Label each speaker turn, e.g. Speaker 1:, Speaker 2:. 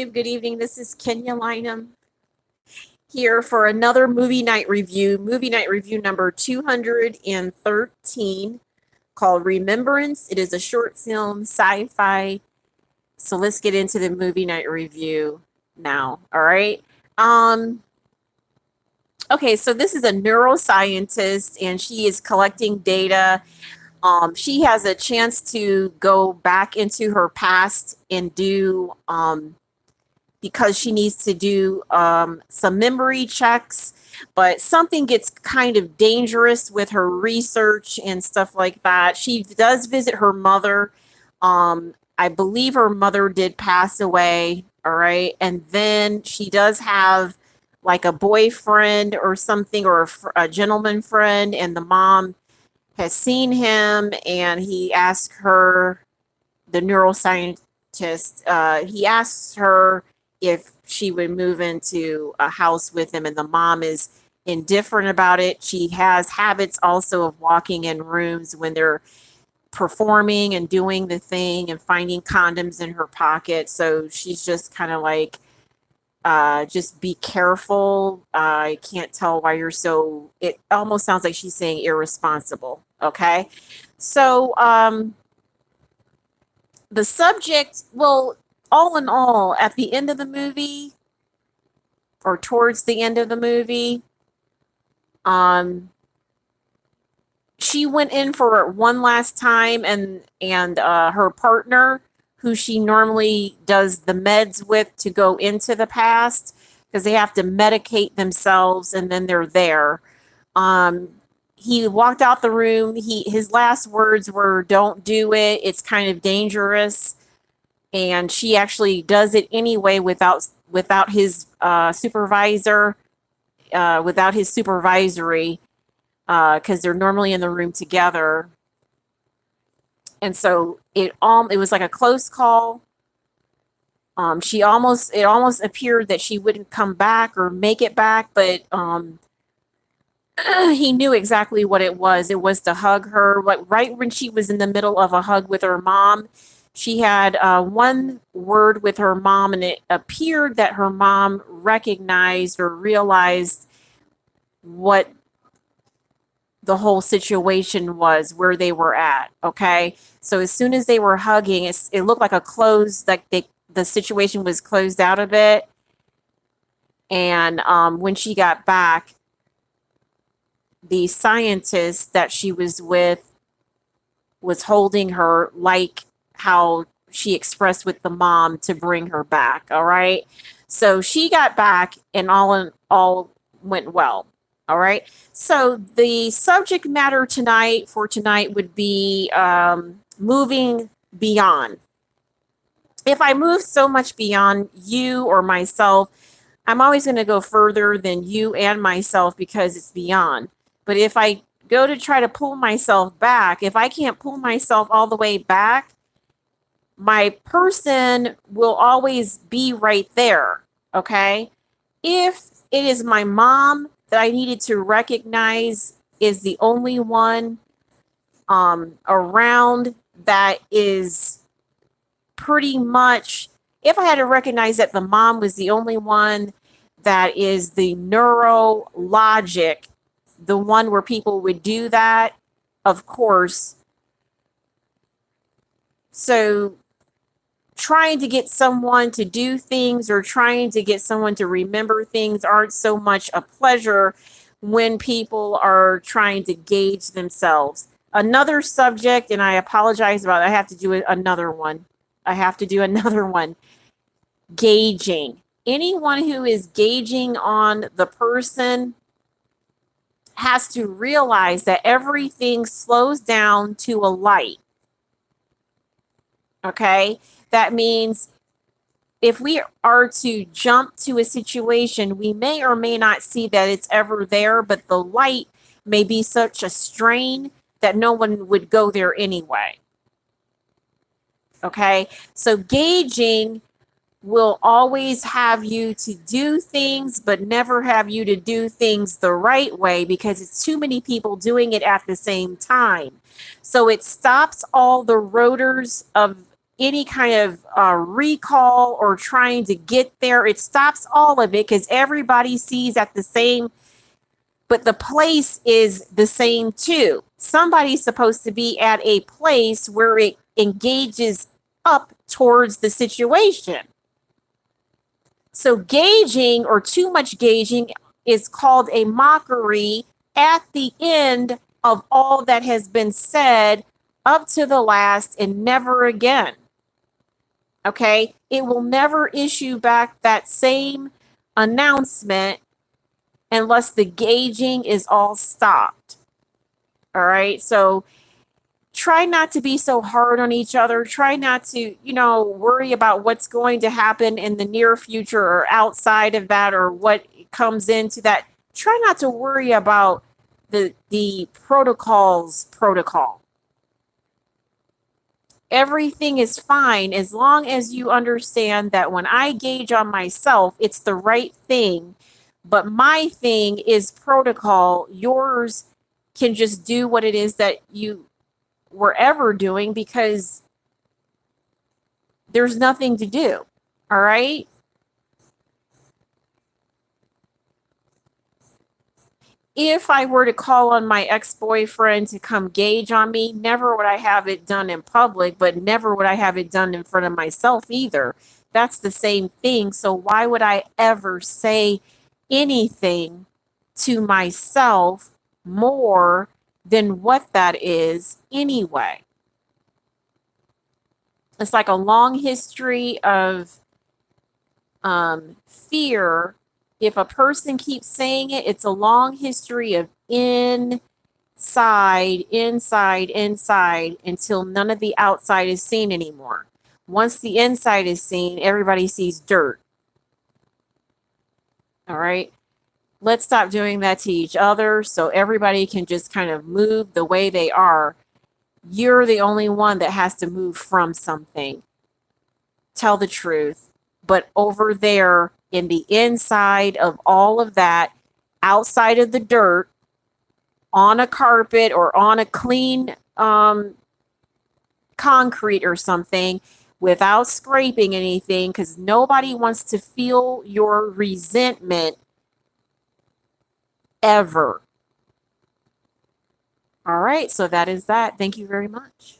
Speaker 1: YouTube. Good evening. This is Kenya Lynham here for another movie night review. Movie night review number 213 called Remembrance. It is a short film, sci fi. So let's get into the movie night review now. All right. Um, okay, so this is a neuroscientist and she is collecting data. She has a chance to go back into her past and do because she needs to do some memory checks, but something gets kind of dangerous with her research and stuff like that. She does visit her mother. I believe her mother did pass away. All right. And then she does have like a boyfriend or something, or a gentleman friend, and the mom has seen him and he asked her, the neuroscientist, he asks her if she would move into a house with him, and the mom is indifferent about it. She has habits also of walking in rooms when they're performing and doing the thing and finding condoms in her pocket. So she's just kind of like, just be careful. I can't tell why you're so, it almost sounds like she's saying irresponsible. Okay. So, the subject, well, all in all, at the end of the movie or towards the end of the movie, um, she went in for it one last time, and her partner, who she normally does the meds with to go into the past, because they have to medicate themselves and then they're there. Um, he walked out the room. His last words were, "Don't do it. It's kind of dangerous." And she actually does it anyway without his supervisor, without his supervisory, because they're normally in the room together. And so it was like a close call. It almost appeared that she wouldn't come back or make it back, but he knew exactly what it was. It was to hug her. Like right when she was in the middle of a hug with her mom, she had one word with her mom, and it appeared that her mom recognized or realized what the whole situation was, where they were at. Okay. So as soon as they were hugging, it looked like the situation was closed out a bit. And when she got back, the scientist that she was with was holding her like how she expressed with the mom to bring her back. All right. So she got back and all in all went well. All right. So the subject matter tonight would be moving beyond. If I move so much beyond you or myself, I'm always going to go further than you and myself because it's beyond. But if I go to try to pull myself back, if I can't pull myself all the way back, my person will always be right there. Okay. If it is my mom that I needed to recognize is the only one around that is pretty much, if I had to recognize that the mom was the only one that is the neurologic, the one where people would do that, of course. So trying to get someone to do things or trying to get someone to remember things aren't so much a pleasure when people are trying to gauge themselves. Another subject, and I apologize about it, I have to do another one. Gauging. Anyone who is gauging on the person has to realize that everything slows down to a light. Okay? That means if we are to jump to a situation, we may or may not see that it's ever there, but the light may be such a strain that no one would go there anyway. Okay? So gauging will always have you to do things, but never have you to do things the right way because it's too many people doing it at the same time. So it stops all the rotors of any kind of recall or trying to get there. It stops all of it because everybody sees at the same, but the place is the same too. Somebody's supposed to be at a place where it engages up towards the situation. So gauging or too much gauging is called a mockery at the end of all that has been said up to the last and never again. Okay? It will never issue back that same announcement unless the gauging is all stopped. All right? So try not to be so hard on each other. Try not to, worry about what's going to happen in the near future or outside of that or what comes into that. Try not to worry about the protocol. Everything is fine as long as you understand that when I gauge on myself, it's the right thing. But my thing is protocol. Yours can just do what it is that you were ever doing because there's nothing to do. All right. If I were to call on my ex-boyfriend to come gauge on me, never would I have it done in public, but never would I have it done in front of myself either. That's the same thing. So why would I ever say anything to myself more than what that is anyway? It's like a long history of fear. If a person keeps saying it, it's a long history of inside until none of the outside is seen anymore. Once the inside is seen, everybody sees dirt. All right. Let's stop doing that to each other so everybody can just kind of move the way they are. You're the only one that has to move from something. Tell the truth. But over there in the inside of all of that, outside of the dirt, on a carpet or on a clean concrete or something, without scraping anything, because nobody wants to feel your resentment ever. All right, so that is that. Thank you very much.